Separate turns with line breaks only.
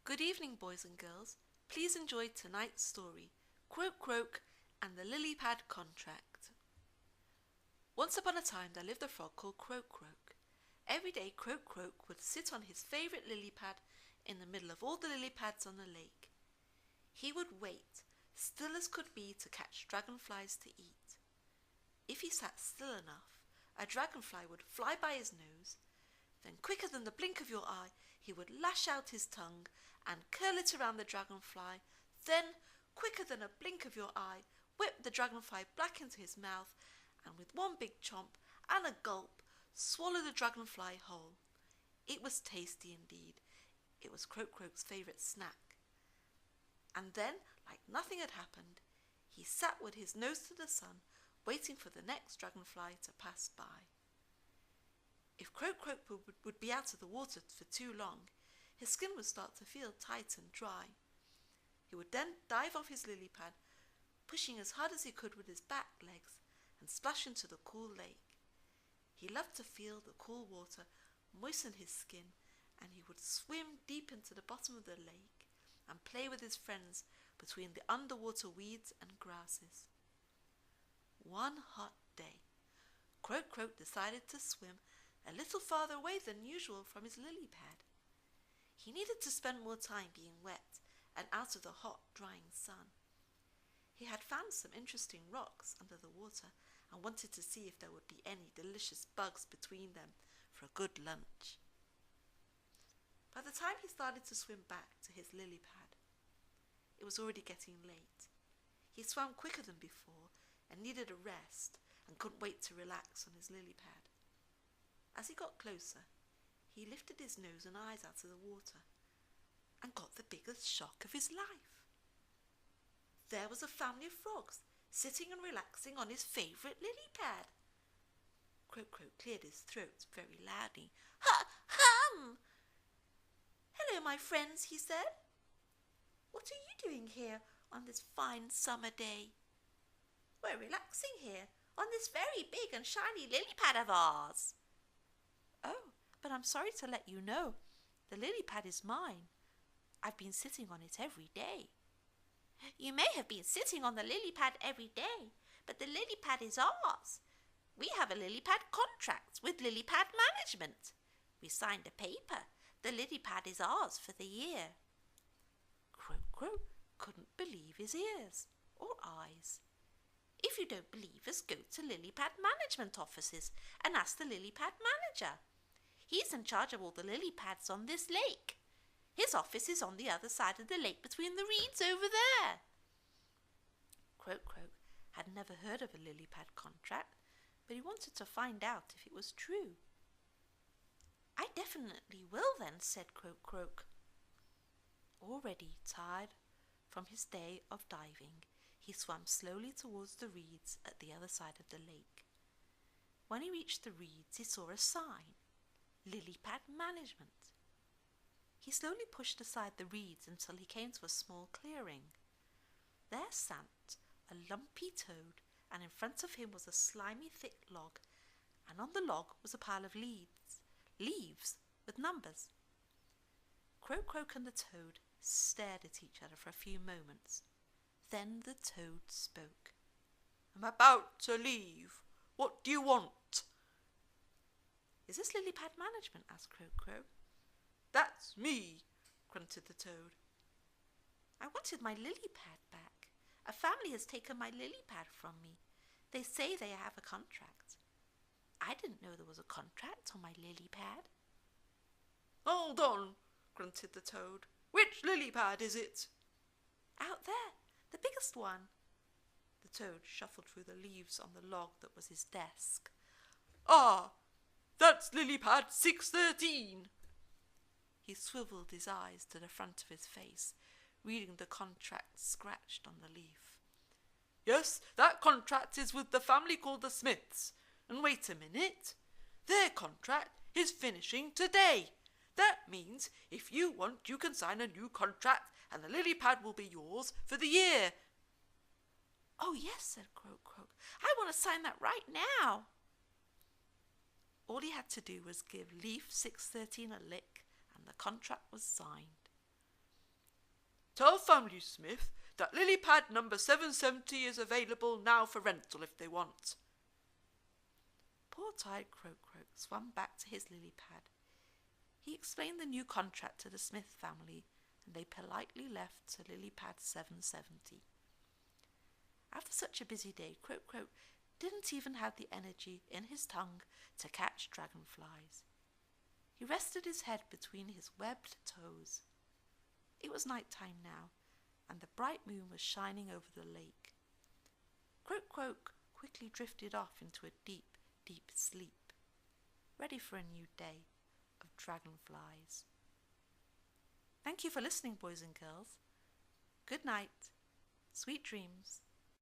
Good evening, boys and girls. Please enjoy tonight's story, Croak Croak and the Lily Pad Contract. Once upon a time there lived a frog called Croak Croak. Every day Croak Croak would sit on his favourite lily pad in the middle of all the lily pads on the lake. He would wait, still as could be, to catch dragonflies to eat. If he sat still enough, a dragonfly would fly by his nose. Then, quicker than the blink of your eye, he would lash out his tongue and curl it around the dragonfly. Then, quicker than a blink of your eye, whip the dragonfly back into his mouth, and with one big chomp and a gulp, swallow the dragonfly whole. It was tasty indeed. It was Croak Croak's favourite snack. And then, like nothing had happened, he sat with his nose to the sun, waiting for the next dragonfly to pass by. If Croak Croak would be out of the water for too long, his skin would start to feel tight and dry. He would then dive off his lily pad, pushing as hard as he could with his back legs, and splash into the cool lake. He loved to feel the cool water moisten his skin, and he would swim deep into the bottom of the lake and play with his friends between the underwater weeds and grasses. One hot day, Croak Croak decided to swim a little farther away than usual from his lily pad. He needed to spend more time being wet and out of the hot, drying sun. He had found some interesting rocks under the water and wanted to see if there would be any delicious bugs between them for a good lunch. By the time he started to swim back to his lily pad, it was already getting late. He swam quicker than before and needed a rest and couldn't wait to relax on his lily pad. As he got closer, he lifted his nose and eyes out of the water and got the biggest shock of his life. There was a family of frogs sitting and relaxing on his favourite lily pad. Croak Croak cleared his throat very loudly. "Hum! Hello, my friends," he said. "What are you doing here on this fine summer day?" "We're relaxing here on this very big and shiny lily pad of ours." "Oh, but I'm sorry to let you know, the lily pad is mine. I've been sitting on it every day." "You may have been sitting on the lily pad every day, but the lily pad is ours. We have a lily pad contract with lily pad management. We signed a paper. The lily pad is ours for the year." Croak Croak couldn't believe his ears or eyes. "If you don't believe us, go to lily pad management offices and ask the lily pad manager. He's in charge of all the lily pads on this lake. His office is on the other side of the lake between the reeds over there." Croak Croak had never heard of a lily pad contract, but he wanted to find out if it was true. "I definitely will then," said Croak Croak. Already tired from his day of diving, he swam slowly towards the reeds at the other side of the lake. When he reached the reeds, he saw a sign, Lily Pad Management. He slowly pushed aside the reeds until he came to a small clearing. There sat a lumpy toad, and in front of him was a slimy, thick log, and on the log was a pile of leaves with numbers. Croak Croak and the toad stared at each other for a few moments. Then the toad spoke. "I'm about to leave. What do you want?" "Is this lily pad management?" asked Croak Croak. "That's me," grunted the toad. "I wanted my lily pad back. A family has taken my lily pad from me. They say they have a contract. I didn't know there was a contract on my lily pad." "Hold on," grunted the toad. "Which lily pad is it?" "Out there, the biggest one." The toad shuffled through the leaves on the log that was his desk. "Ah, that's lily pad 613. He swiveled his eyes to the front of his face, reading the contract scratched on the leaf. "Yes, that contract is with the family called the Smiths. And wait a minute. Their contract is finishing today. That means if you want, you can sign a new contract and the lily pad will be yours for the year." "Oh, yes," said Croak Croak. "I want to sign that right now." All he had to do was give leaf 613 a lick, and the contract was signed.
Tell Family Smith that lily pad number 770 is available now for rental if they want.
Poor tired Croak Croak swam back to his lily pad. He explained the new contract to the Smith family, and they politely left to lily pad 770. After such a busy day, Croak Croak didn't even have the energy in his tongue to catch dragonflies. He rested his head between his webbed toes. It was night time now, and the bright moon was shining over the lake. Croak Croak quickly drifted off into a deep, deep sleep, ready for a new day of dragonflies. Thank you for listening, boys and girls. Good night, sweet dreams.